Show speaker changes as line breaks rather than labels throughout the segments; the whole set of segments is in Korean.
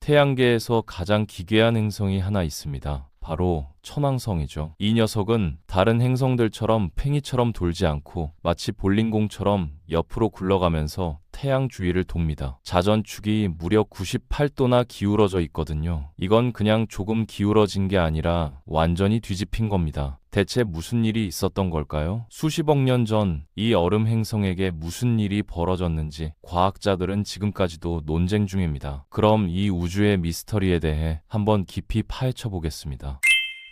태양계에서 가장 기괴한 행성이 하나 있습니다. 바로 천왕성이죠. 이 녀석은 다른 행성들처럼 팽이처럼 돌지 않고 마치 볼링공처럼 옆으로 굴러가면서 태양 주위를 돕니다. 자전축이 무려 98도나 기울어져 있거든요. 이건 그냥 조금 기울어진 게 아니라 완전히 뒤집힌 겁니다. 대체 무슨 일이 있었던 걸까요? 수십억 년 전 이 얼음 행성에게 무슨 일이 벌어졌는지 과학자들은 지금까지도 논쟁 중입니다. 그럼 이 우주의 미스터리에 대해 한번 깊이 파헤쳐 보겠습니다.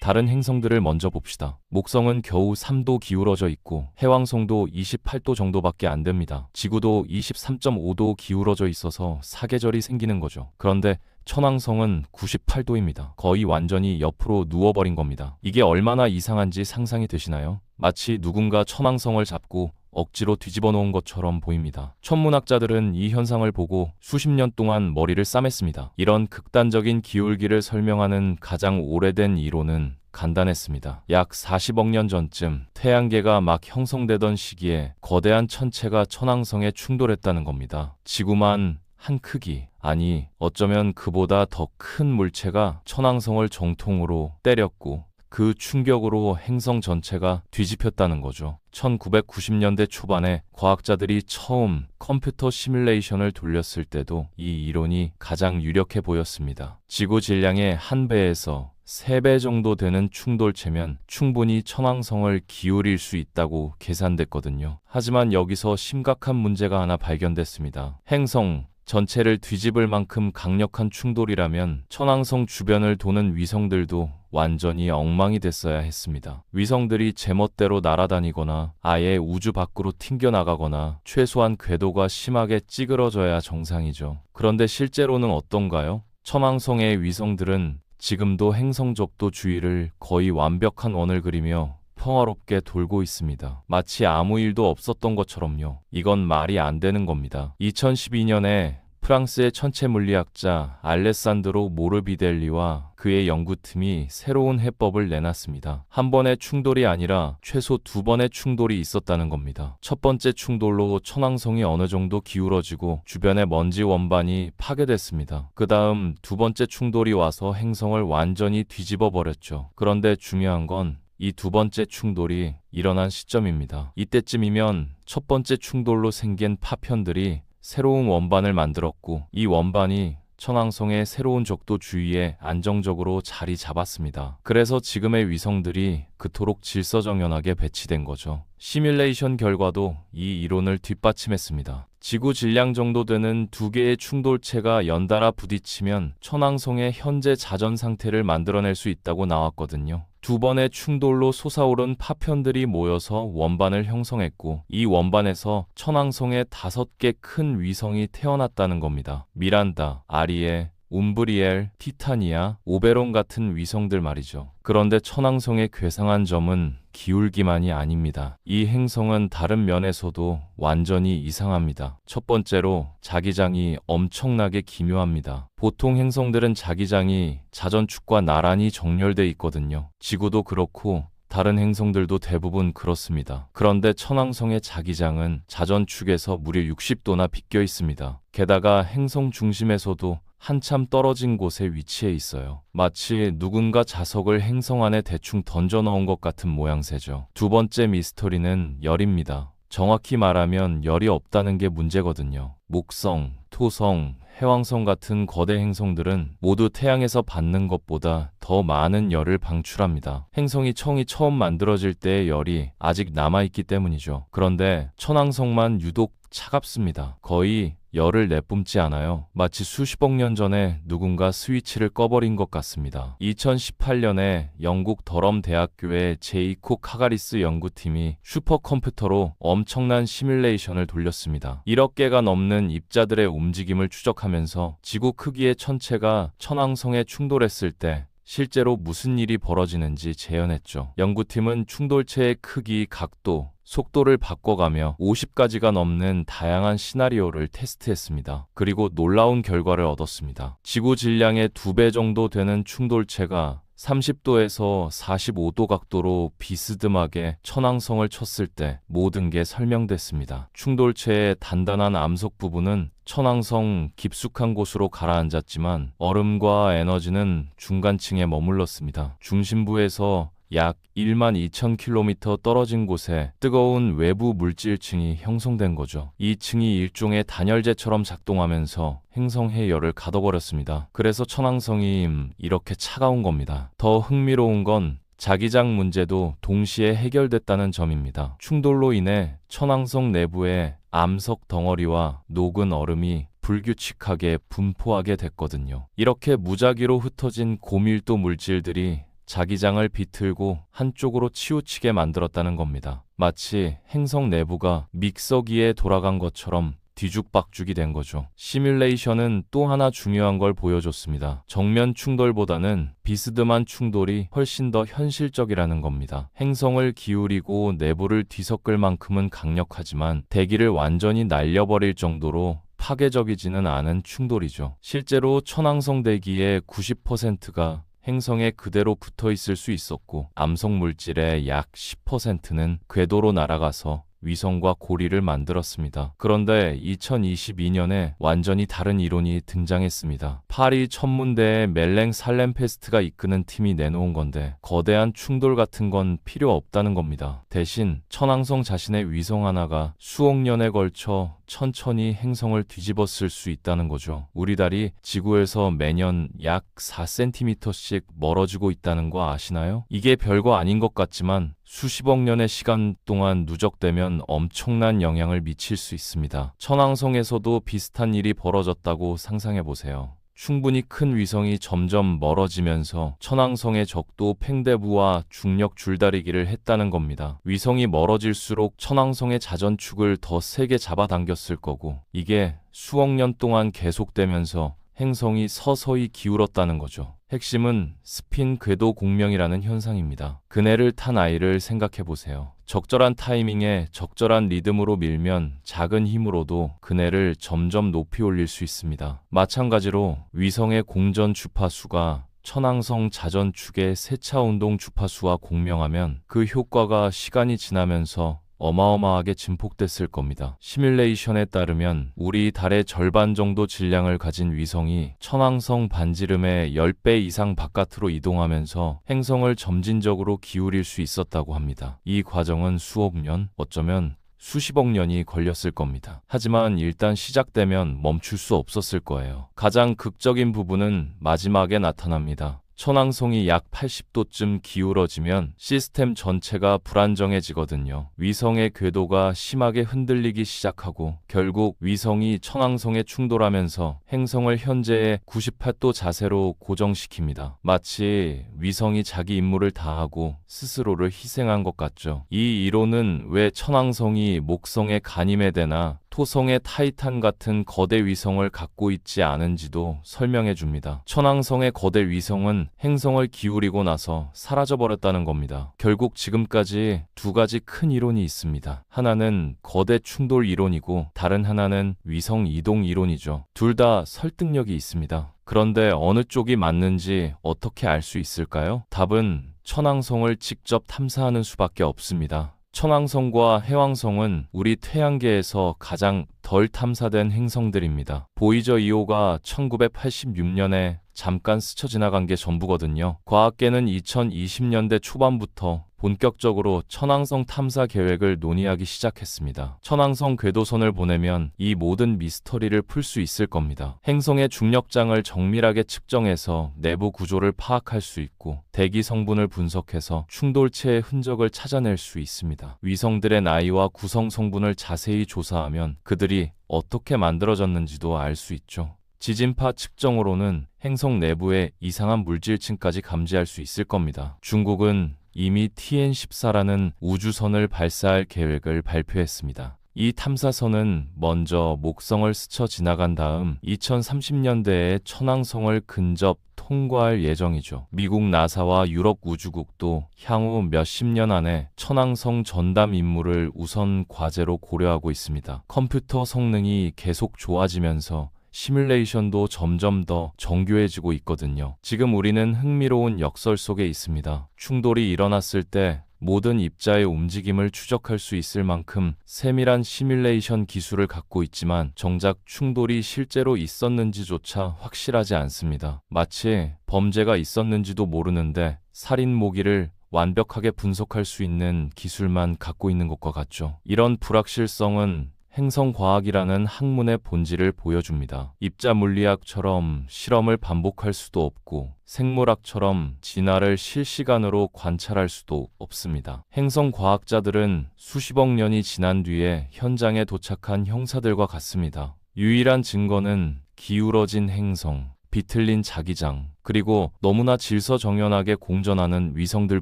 다른 행성들을 먼저 봅시다. 목성은 겨우 3도 기울어져 있고 해왕성도 28도 정도밖에 안 됩니다. 지구도 23.5도 기울어져 있어서 사계절이 생기는 거죠. 그런데 천왕성은 98도입니다. 거의 완전히 옆으로 누워버린 겁니다. 이게 얼마나 이상한지 상상이 되시나요? 마치 누군가 천왕성을 잡고 억지로 뒤집어 놓은 것처럼 보입니다. 천문학자들은 이 현상을 보고 수십 년 동안 머리를 싸맸습니다. 이런 극단적인 기울기를 설명하는 가장 오래된 이론은 간단했습니다. 약 40억 년 전쯤 태양계가 막 형성되던 시기에 거대한 천체가 천왕성에 충돌했다는 겁니다. 지구만 한 크기, 아니 어쩌면 그보다 더 큰 물체가 천왕성을 정통으로 때렸고 그 충격으로 행성 전체가 뒤집혔다는 거죠. 1990년대 초반에 과학자들이 처음 컴퓨터 시뮬레이션을 돌렸을 때도 이 이론이 가장 유력해 보였습니다. 지구 질량의 1배에서 3배 정도 되는 충돌체면 충분히 천왕성을 기울일 수 있다고 계산됐거든요. 하지만 여기서 심각한 문제가 하나 발견됐습니다. 행성 전체를 뒤집을 만큼 강력한 충돌이라면 천왕성 주변을 도는 위성들도 완전히 엉망이 됐어야 했습니다. 위성들이 제멋대로 날아다니거나 아예 우주 밖으로 튕겨나가거나 최소한 궤도가 심하게 찌그러져야 정상이죠. 그런데 실제로는 어떤가요? 천왕성의 위성들은 지금도 행성 적도 주위를 거의 완벽한 원을 그리며 평화롭게 돌고 있습니다. 마치 아무 일도 없었던 것처럼요. 이건 말이 안 되는 겁니다. 2012년에 프랑스의 천체 물리학자 알레산드로 모르비델리와 그의 연구팀이 새로운 해법을 내놨습니다. 한 번의 충돌이 아니라 최소 2번의 충돌이 있었다는 겁니다. 첫 번째 충돌로 천왕성이 어느 정도 기울어지고 주변의 먼지 원반이 파괴됐습니다. 그 다음 두 번째 충돌이 와서 행성을 완전히 뒤집어 버렸죠. 그런데 중요한 건 이 두 번째 충돌이 일어난 시점입니다. 이때쯤이면 첫 번째 충돌로 생긴 파편들이 새로운 원반을 만들었고 이 원반이 천왕성의 새로운 적도 주위에 안정적으로 자리 잡았습니다. 그래서 지금의 위성들이 그토록 질서정연하게 배치된 거죠. 시뮬레이션 결과도 이 이론을 뒷받침했습니다. 지구 질량 정도 되는 2개의 충돌체가 연달아 부딪히면 천왕성의 현재 자전 상태를 만들어낼 수 있다고 나왔거든요. 2번의 충돌로 솟아오른 파편들이 모여서 원반을 형성했고 이 원반에서 천왕성의 5개 큰 위성이 태어났다는 겁니다. 미란다, 아리에, 움브리엘, 티타니아, 오베론 같은 위성들 말이죠. 그런데 천왕성의 괴상한 점은 기울기만이 아닙니다. 이 행성은 다른 면에서도 완전히 이상합니다. 첫 번째로 자기장이 엄청나게 기묘합니다. 보통 행성들은 자기장이 자전축과 나란히 정렬돼 있거든요. 지구도 그렇고 다른 행성들도 대부분 그렇습니다. 그런데 천왕성의 자기장은 자전축에서 무려 60도나 비껴 있습니다. 게다가 행성 중심에서도 한참 떨어진 곳에 위치해 있어요. 마치 누군가 자석을 행성 안에 대충 던져 넣은 것 같은 모양새죠. 두 번째 미스터리는 열입니다. 정확히 말하면 열이 없다는 게 문제거든요. 목성, 토성, 해왕성 같은 거대 행성들은 모두 태양에서 받는 것보다 더 많은 열을 방출합니다. 행성이 처음 만들어질 때의 열이 아직 남아있기 때문이죠. 그런데 천왕성만 유독 차갑습니다. 거의 열을 내뿜지 않아요. 마치 수십억 년 전에 누군가 스위치를 꺼버린 것 같습니다. 2018년에 영국 더럼 대학교의 제이콕 카가리스 연구팀이 슈퍼컴퓨터로 엄청난 시뮬레이션을 돌렸습니다. 1억 개가 넘는 입자들의 움직임을 추적하면서 지구 크기의 천체가 천왕성에 충돌했을 때 실제로 무슨 일이 벌어지는지 재현했죠. 연구팀은 충돌체의 크기, 각도, 속도를 바꿔가며 50가지가 넘는 다양한 시나리오를 테스트했습니다. 그리고 놀라운 결과를 얻었습니다. 지구 질량의 2배 정도 되는 충돌체가 30도에서 45도 각도로 비스듬하게 천왕성을 쳤을 때 모든 게 설명됐습니다. 충돌체의 단단한 암석 부분은 천왕성 깊숙한 곳으로 가라앉았지만 얼음과 에너지는 중간층에 머물렀습니다. 중심부에서 약 12,000km 떨어진 곳에 뜨거운 외부 물질층이 형성된 거죠. 이 층이 일종의 단열재처럼 작동하면서 행성의 열을 가둬버렸습니다. 그래서 천왕성이 이렇게 차가운 겁니다. 더 흥미로운 건 자기장 문제도 동시에 해결됐다는 점입니다. 충돌로 인해 천왕성 내부의 암석 덩어리와 녹은 얼음이 불규칙하게 분포하게 됐거든요. 이렇게 무작위로 흩어진 고밀도 물질들이 자기장을 비틀고 한쪽으로 치우치게 만들었다는 겁니다. 마치 행성 내부가 믹서기에 돌아간 것처럼 뒤죽박죽이 된 거죠. 시뮬레이션은 또 하나 중요한 걸 보여줬습니다. 정면 충돌보다는 비스듬한 충돌이 훨씬 더 현실적이라는 겁니다. 행성을 기울이고 내부를 뒤섞을 만큼은 강력하지만 대기를 완전히 날려버릴 정도로 파괴적이지는 않은 충돌이죠. 실제로 천왕성 대기의 90%가 행성에 그대로 붙어 있을 수 있었고 암석 물질의 약 10%는 궤도로 날아가서 위성과 고리를 만들었습니다. 그런데 2022년에 완전히 다른 이론이 등장했습니다. 파리 천문대의 멜랭 살렘페스트가 이끄는 팀이 내놓은 건데 거대한 충돌 같은 건 필요 없다는 겁니다. 대신 천왕성 자신의 위성 하나가 수억 년에 걸쳐 천천히 행성을 뒤집었을 수 있다는 거죠. 우리 달이 지구에서 매년 약 4cm씩 멀어지고 있다는 거 아시나요? 이게 별거 아닌 것 같지만 수십억 년의 시간 동안 누적되면 엄청난 영향을 미칠 수 있습니다. 천왕성에서도 비슷한 일이 벌어졌다고 상상해 보세요. 충분히 큰 위성이 점점 멀어지면서 천왕성의 적도 팽대부와 중력 줄다리기를 했다는 겁니다. 위성이 멀어질수록 천왕성의 자전축을 더 세게 잡아당겼을 거고 이게 수억 년 동안 계속되면서 행성이 서서히 기울었다는 거죠. 핵심은 스핀 궤도 공명이라는 현상입니다. 그네를 탄 아이를 생각해 보세요. 적절한 타이밍에 적절한 리듬으로 밀면 작은 힘으로도 그네를 점점 높이 올릴 수 있습니다. 마찬가지로 위성의 공전 주파수가 천왕성 자전축의 세차 운동 주파수와 공명하면 그 효과가 시간이 지나면서 어마어마하게 증폭됐을 겁니다. 시뮬레이션에 따르면 우리 달의 절반 정도 질량을 가진 위성이 천왕성 반지름의 10배 이상 바깥으로 이동하면서 행성을 점진적으로 기울일 수 있었다고 합니다. 이 과정은 수억 년, 어쩌면 수십억 년이 걸렸을 겁니다. 하지만 일단 시작되면 멈출 수 없었을 거예요. 가장 극적인 부분은 마지막에 나타납니다. 천왕성이 약 80도쯤 기울어지면 시스템 전체가 불안정해지거든요. 위성의 궤도가 심하게 흔들리기 시작하고 결국 위성이 천왕성에 충돌하면서 행성을 현재의 98도 자세로 고정시킵니다. 마치 위성이 자기 임무를 다하고 스스로를 희생한 것 같죠. 이 이론은 왜 천왕성이 목성의 가니메데나 토성의 타이탄 같은 거대 위성을 갖고 있지 않은지도 설명해 줍니다. 천왕성의 거대 위성은 행성을 기울이고 나서 사라져버렸다는 겁니다. 결국 지금까지 두 가지 큰 이론이 있습니다. 하나는 거대 충돌 이론이고 다른 하나는 위성 이동 이론이죠. 둘 다 설득력이 있습니다. 그런데 어느 쪽이 맞는지 어떻게 알 수 있을까요? 답은 천왕성을 직접 탐사하는 수밖에 없습니다. 천왕성과 해왕성은 우리 태양계에서 가장 덜 탐사된 행성들입니다. 보이저 2호가 1986년에 잠깐 스쳐 지나간 게 전부거든요. 과학계는 2020년대 초반부터 본격적으로 천왕성 탐사 계획을 논의하기 시작했습니다. 천왕성 궤도선을 보내면 이 모든 미스터리를 풀 수 있을 겁니다. 행성의 중력장을 정밀하게 측정해서 내부 구조를 파악할 수 있고 대기 성분을 분석해서 충돌체의 흔적을 찾아낼 수 있습니다. 위성들의 나이와 구성 성분을 자세히 조사하면 그들이 어떻게 만들어졌는지도 알 수 있죠. 지진파 측정으로는 행성 내부의 이상한 물질층까지 감지할 수 있을 겁니다. 중국은 이미 TN14라는 우주선을 발사할 계획을 발표했습니다. 이 탐사선은 먼저 목성을 스쳐 지나간 다음 2030년대에 천왕성을 근접 통과할 예정이죠. 미국 나사와 유럽 우주국도 향후 몇십 년 안에 천왕성 전담 임무를 우선 과제로 고려하고 있습니다. 컴퓨터 성능이 계속 좋아지면서 시뮬레이션도 점점 더 정교해지고 있거든요. 지금 우리는 흥미로운 역설 속에 있습니다. 충돌이 일어났을 때 모든 입자의 움직임을 추적할 수 있을 만큼 세밀한 시뮬레이션 기술을 갖고 있지만 정작 충돌이 실제로 있었는지조차 확실하지 않습니다. 마치 범죄가 있었는지도 모르는데 살인 모기를 완벽하게 분석할 수 있는 기술만 갖고 있는 것과 같죠. 이런 불확실성은 행성과학이라는 학문의 본질을 보여줍니다. 입자 물리학처럼 실험을 반복할 수도 없고 생물학처럼 진화를 실시간으로 관찰할 수도 없습니다. 행성과학자들은 수십억 년이 지난 뒤에 현장에 도착한 형사들과 같습니다. 유일한 증거는 기울어진 행성, 비틀린 자기장, 그리고 너무나 질서정연하게 공전하는 위성들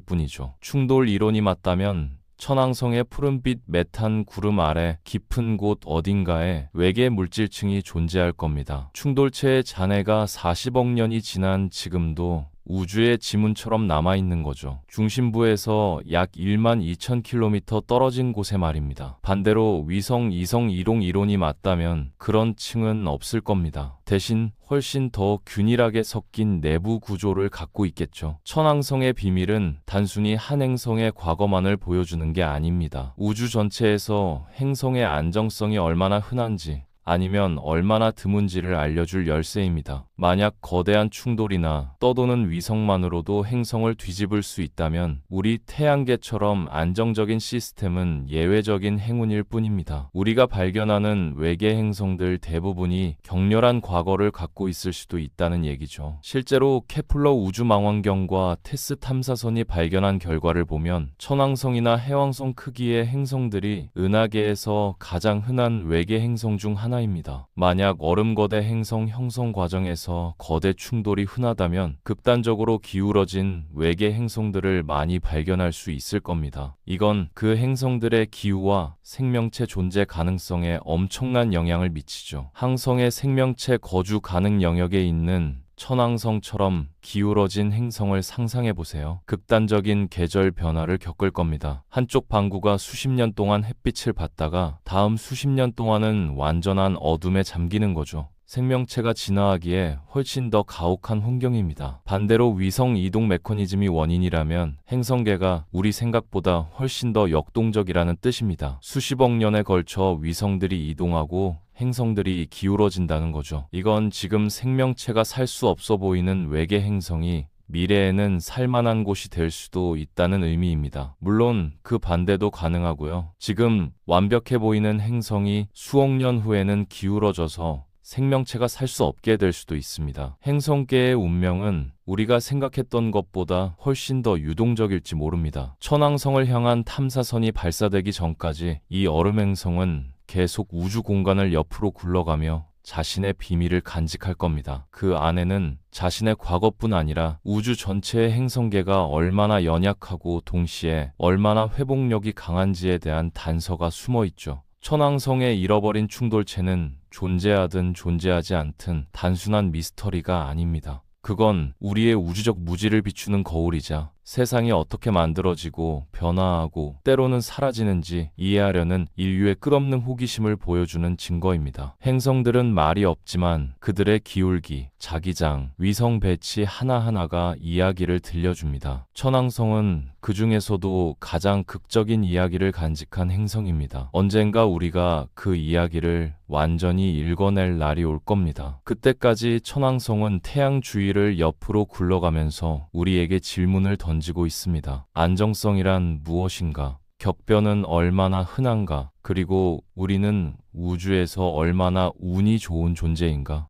뿐이죠. 충돌 이론이 맞다면 천왕성의 푸른빛 메탄 구름 아래 깊은 곳 어딘가에 외계 물질층이 존재할 겁니다. 충돌체의 잔해가 40억 년이 지난 지금도 우주의 지문처럼 남아있는 거죠. 중심부에서 약 1만 2,000km 떨어진 곳에 말입니다. 반대로 위성 이성 이동 이론이 맞다면 그런 층은 없을 겁니다. 대신 훨씬 더 균일하게 섞인 내부 구조를 갖고 있겠죠. 천왕성의 비밀은 단순히 한 행성의 과거만을 보여주는 게 아닙니다. 우주 전체에서 행성의 안정성이 얼마나 흔한지 아니면 얼마나 드문지를 알려줄 열쇠입니다. 만약 거대한 충돌이나 떠도는 위성만으로도 행성을 뒤집을 수 있다면 우리 태양계처럼 안정적인 시스템은 예외적인 행운일 뿐입니다. 우리가 발견하는 외계 행성들 대부분이 격렬한 과거를 갖고 있을 수도 있다는 얘기죠. 실제로 케플러 우주망원경과 테스 탐사선이 발견한 결과를 보면 천왕성이나 해왕성 크기의 행성들이 은하계에서 가장 흔한 외계 행성 중 하나입니다. 만약 얼음거대 행성 형성 과정에서 거대 충돌이 흔하다면 극단적으로 기울어진 외계 행성들을 많이 발견할 수 있을 겁니다. 이건 그 행성들의 기후와 생명체 존재 가능성에 엄청난 영향을 미치죠. 항성의 생명체 거주 가능 영역에 있는 천왕성처럼 기울어진 행성을 상상해보세요. 극단적인 계절 변화를 겪을 겁니다. 한쪽 방구가 수십 년 동안 햇빛을 받다가 다음 수십 년 동안은 완전한 어둠에 잠기는 거죠. 생명체가 진화하기에 훨씬 더 가혹한 환경입니다. 반대로 위성 이동 메커니즘이 원인이라면 행성계가 우리 생각보다 훨씬 더 역동적이라는 뜻입니다. 수십억 년에 걸쳐 위성들이 이동하고 행성들이 기울어진다는 거죠. 이건 지금 생명체가 살 수 없어 보이는 외계 행성이 미래에는 살만한 곳이 될 수도 있다는 의미입니다. 물론 그 반대도 가능하고요. 지금 완벽해 보이는 행성이 수억 년 후에는 기울어져서 생명체가 살 수 없게 될 수도 있습니다. 행성계의 운명은 우리가 생각했던 것보다 훨씬 더 유동적일지 모릅니다. 천왕성을 향한 탐사선이 발사되기 전까지 이 얼음 행성은 계속 우주 공간을 옆으로 굴러가며 자신의 비밀을 간직할 겁니다. 그 안에는 자신의 과거뿐 아니라 우주 전체의 행성계가 얼마나 연약하고 동시에 얼마나 회복력이 강한지에 대한 단서가 숨어 있죠. 천왕성의 잃어버린 충돌체는 존재하든 존재하지 않든 단순한 미스터리가 아닙니다. 그건 우리의 우주적 무지를 비추는 거울이자 세상이 어떻게 만들어지고 변화하고 때로는 사라지는지 이해하려는 인류의 끝없는 호기심을 보여주는 증거입니다. 행성들은 말이 없지만 그들의 기울기, 자기장, 위성 배치 하나하나가 이야기를 들려줍니다. 천왕성은 그 중에서도 가장 극적인 이야기를 간직한 행성입니다. 언젠가 우리가 그 이야기를 완전히 읽어낼 날이 올 겁니다. 그때까지 천왕성은 태양 주위를 옆으로 굴러가면서 우리에게 질문을 던지고 있습니다. 안정성이란 무엇인가? 격변은 얼마나 흔한가? 그리고 우리는 우주에서 얼마나 운이 좋은 존재인가?